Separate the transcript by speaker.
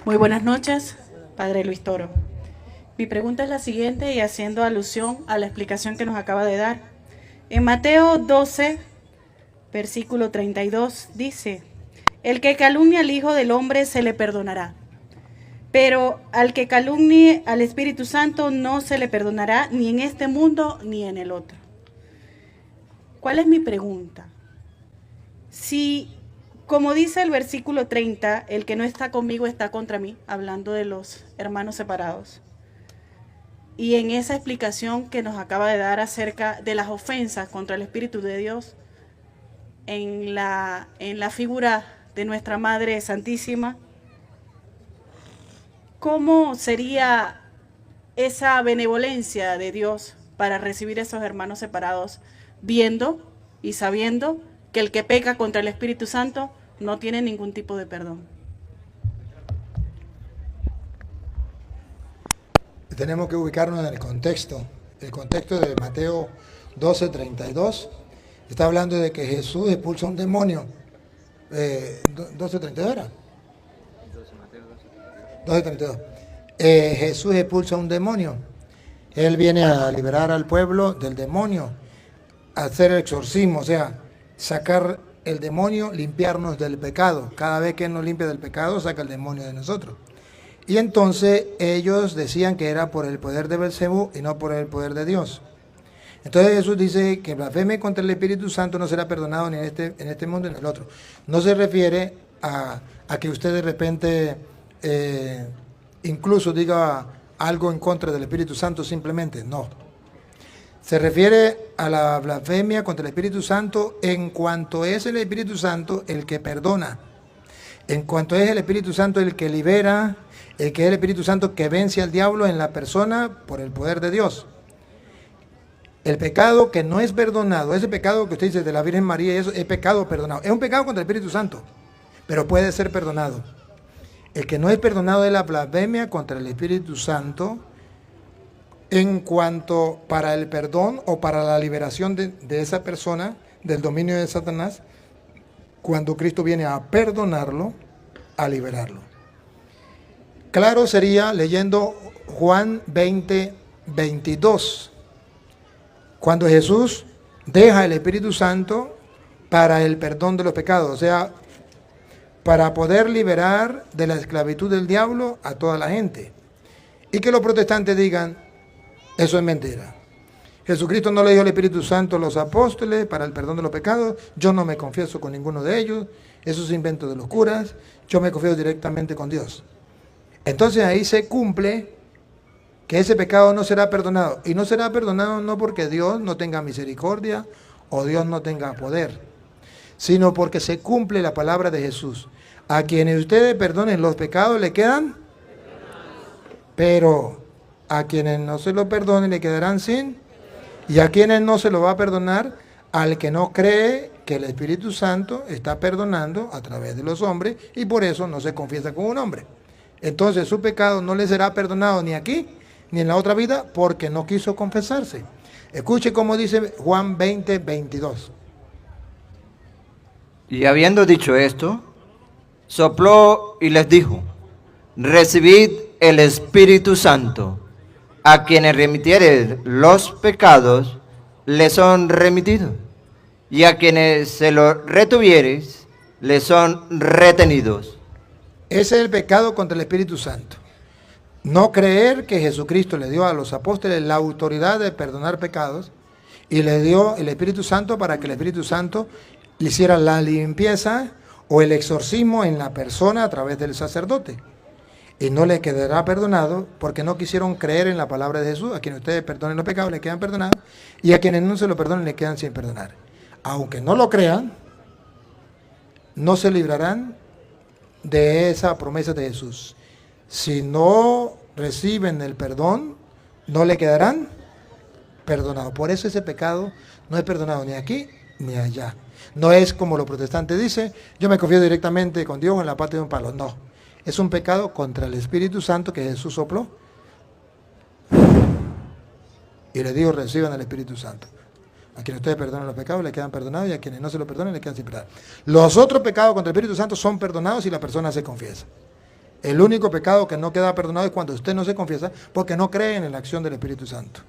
Speaker 1: Muy buenas noches, Padre Luis Toro. Mi pregunta es la siguiente y haciendo alusión a la explicación que nos acaba de dar. En Mateo 12, versículo 32, dice: el que calumnia al Hijo del Hombre se le perdonará, pero al que calumnie al Espíritu Santo no se le perdonará ni en este mundo ni en el otro. ¿Cuál es mi pregunta? Si, como dice el versículo 30, el que no está conmigo está contra mí, hablando de los hermanos separados, y en esa explicación que nos acaba de dar acerca de las ofensas contra el Espíritu de Dios, en la figura de nuestra Madre Santísima, ¿cómo sería esa benevolencia de Dios para recibir a esos hermanos separados, viendo y sabiendo que el que peca contra el Espíritu Santo no tiene ningún tipo de perdón?
Speaker 2: Tenemos que ubicarnos en el contexto de Mateo 12:32. Está hablando de que Jesús expulsa un demonio. 12:32 era. 12:32. Jesús expulsa un demonio. Él viene a liberar al pueblo del demonio, a hacer el exorcismo, o sea, sacar el demonio, limpiarnos del pecado. Cada vez que Él nos limpia del pecado, saca el demonio de nosotros. Y entonces ellos decían que era por el poder de Belcebú y no por el poder de Dios. Entonces Jesús dice que blasfeme contra el Espíritu Santo no será perdonado ni en este mundo ni en el otro. No se refiere a que usted de repente incluso diga algo en contra del Espíritu Santo simplemente, no. Se refiere a la blasfemia contra el Espíritu Santo en cuanto es el Espíritu Santo el que perdona, en cuanto es el Espíritu Santo el que libera, el que es el Espíritu Santo que vence al diablo en la persona por el poder de Dios. El pecado que no es perdonado, ese pecado que usted dice de la Virgen María, eso es pecado perdonado. Es un pecado contra el Espíritu Santo, pero puede ser perdonado. El que no es perdonado es la blasfemia contra el Espíritu Santo en cuanto para el perdón o para la liberación de esa persona del dominio de Satanás, cuando Cristo viene a perdonarlo, a liberarlo. Claro sería leyendo Juan 20:22, cuando Jesús deja el Espíritu Santo para el perdón de los pecados, o sea, para poder liberar de la esclavitud del diablo a toda la gente. Y que los protestantes digan, eso es mentira. Jesucristo no le dio el Espíritu Santo a los apóstoles para el perdón de los pecados. Yo no me confieso con ninguno de ellos. Eso es invento de los curas. Yo me confieso directamente con Dios. Entonces ahí se cumple que ese pecado no será perdonado. Y no será perdonado no porque Dios no tenga misericordia o Dios no tenga poder, sino porque se cumple la palabra de Jesús. A quienes ustedes perdonen los pecados le quedan, pero a quienes no se lo perdonen le quedarán sin, y a quienes no se lo va a perdonar, al que no cree que el Espíritu Santo está perdonando a través de los hombres y por eso no se confiesa con un hombre. Entonces su pecado no le será perdonado ni aquí ni en la otra vida porque no quiso confesarse. Escuche cómo dice Juan 20:22.
Speaker 3: Y habiendo dicho esto, sopló y les dijo: recibid el Espíritu Santo. A quienes remitiere los pecados, les son remitidos, y a quienes se los retuvieres, les son retenidos.
Speaker 2: Ese es el pecado contra el Espíritu Santo. No creer que Jesucristo le dio a los apóstoles la autoridad de perdonar pecados y le dio el Espíritu Santo para que el Espíritu Santo le hiciera la limpieza o el exorcismo en la persona a través del sacerdote. Y no le quedará perdonado porque no quisieron creer en la palabra de Jesús. A quienes ustedes perdonen los pecados le quedan perdonados y a quienes no se lo perdonen le quedan sin perdonar. Aunque no lo crean, no se librarán de esa promesa de Jesús. Si no reciben el perdón, no le quedarán perdonados. Por eso ese pecado no es perdonado ni aquí ni allá. No es como los protestantes dicen, yo me confío directamente con Dios en la parte de un palo. No, es un pecado contra el Espíritu Santo que Jesús sopló y le dijo, reciban el Espíritu Santo. A quienes ustedes perdonan los pecados le quedan perdonados y a quienes no se lo perdonen le quedan sin perdonar. Los otros pecados contra el Espíritu Santo son perdonados si la persona se confiesa. El único pecado que no queda perdonado es cuando usted no se confiesa porque no cree en la acción del Espíritu Santo.